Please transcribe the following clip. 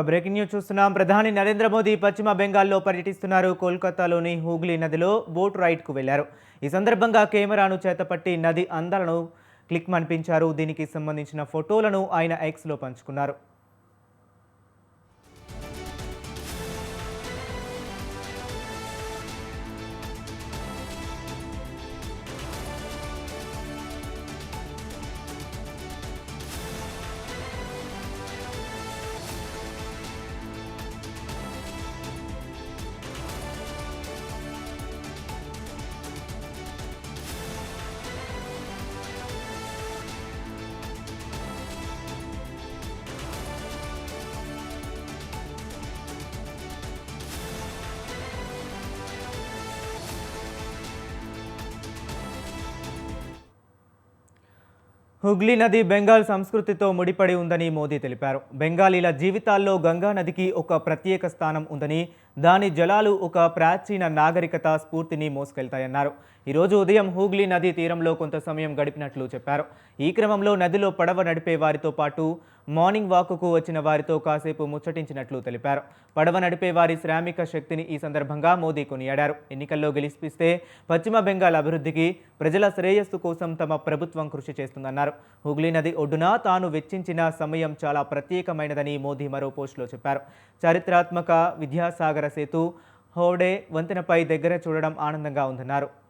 Breaking news చూస్తున్నాం. ప్రధాని నరేంద్ర మోదీ పశ్చిమ బెంగాల్లో పర్యటిస్తున్నారు. కోల్కతాలోని హూగ్లీ నదిలో బోట్ రైడ్కు వెళ్లారు. ఈ సందర్భంగా కెమెరాను చేతపట్టి నది అందాలను క్లిక్ మనిపించారు. దీనికి సంబంధించిన ఫోటోలను ఆయన ఎక్స్లో పంచుకున్నారు. హుగ్లీ నది బెంగాల్ సంస్కృతితో ముడిపడి ఉందని మోదీ తెలిపారు. బెంగాలీల జీవితాల్లో గంగా నదికి ఒక ప్రత్యేక స్థానం ఉందని, దాని జలాలు ఒక ప్రాచీన నాగరికత స్ఫూర్తిని మోసుకెళ్తాయన్నారు. ఈరోజు ఉదయం హూగ్లీ నదీ తీరంలో కొంత సమయం గడిపినట్లు చెప్పారు. ఈ క్రమంలో నదిలో పడవ నడిపే వారితో పాటు మార్నింగ్ వాక్కు వచ్చిన వారితో కాసేపు ముచ్చటించినట్లు తెలిపారు. పడవ నడిపే వారి శ్రామిక శక్తిని ఈ సందర్భంగా మోదీ కొనియాడారు. ఎన్నికల్లో గెలిపిస్తే పశ్చిమ బెంగాల్ అభివృద్ధికి, ప్రజల శ్రేయస్సు కోసం తమ ప్రభుత్వం కృషి చేస్తుందన్నారు. హుగ్లీ నది ఒడ్డున తాను వెచ్చించిన సమయం చాలా ప్రత్యేకమైనదని మోదీ మరో పోస్టులో చెప్పారు. చారిత్రాత్మక విద్యాసాగర సేతు, హౌడే వంతెనపై దగ్గర చూడడం ఆనందంగా ఉందన్నారు.